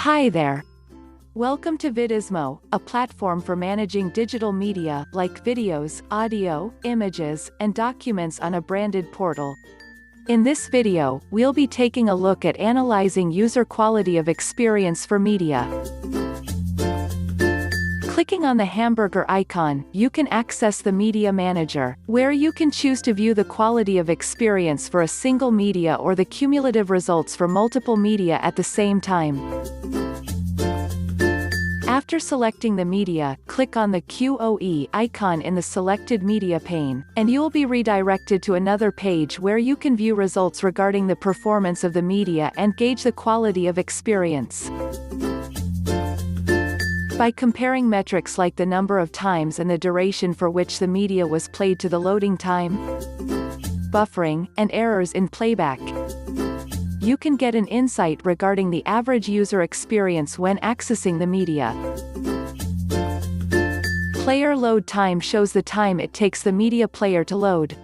Hi there. Welcome to VIDIZMO, a platform for managing digital media like videos, audio, images, and documents on a branded portal. In this video, we'll be taking a look at analyzing user quality of experience for media. Clicking on the hamburger icon, you can access the Media Manager, where you can choose to view the quality of experience for a single media or the cumulative results for multiple media at the same time. After selecting the media, click on the QoE icon in the selected media pane, and you'll be redirected to another page where you can view results regarding the performance of the media and gauge the quality of experience. By comparing metrics like the number of times and the duration for which the media was played to the loading time, buffering, and errors in playback, you can get an insight regarding the average user experience when accessing the media. Player load time shows the time it takes the media player to load.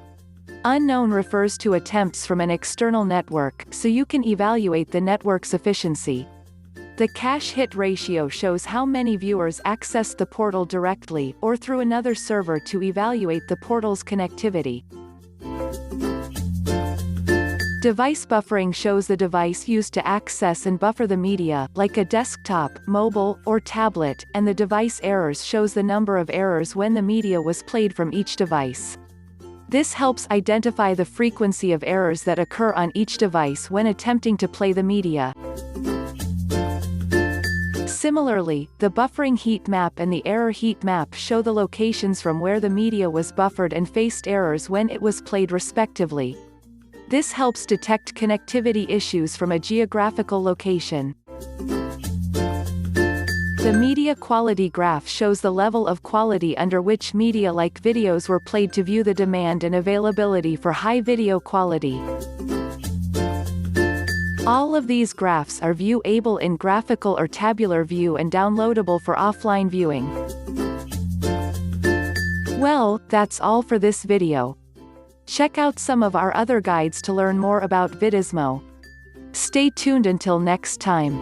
Unknown refers to attempts from an external network, so you can evaluate the network's efficiency. The cache hit ratio shows how many viewers accessed the portal directly or through another server to evaluate the portal's connectivity. Device buffering shows the device used to access and buffer the media, like a desktop, mobile, or tablet, and the device errors shows the number of errors when the media was played from each device. This helps identify the frequency of errors that occur on each device when attempting to play the media. Similarly, the buffering heat map and the error heat map show the locations from where the media was buffered and faced errors when it was played respectively. This helps detect connectivity issues from a geographical location. The media quality graph shows the level of quality under which media like videos were played to view the demand and availability for high video quality. All of these graphs are viewable in graphical or tabular view and downloadable for offline viewing. Well, that's all for this video. Check out some of our other guides to learn more about VIDIZMO. Stay tuned until next time.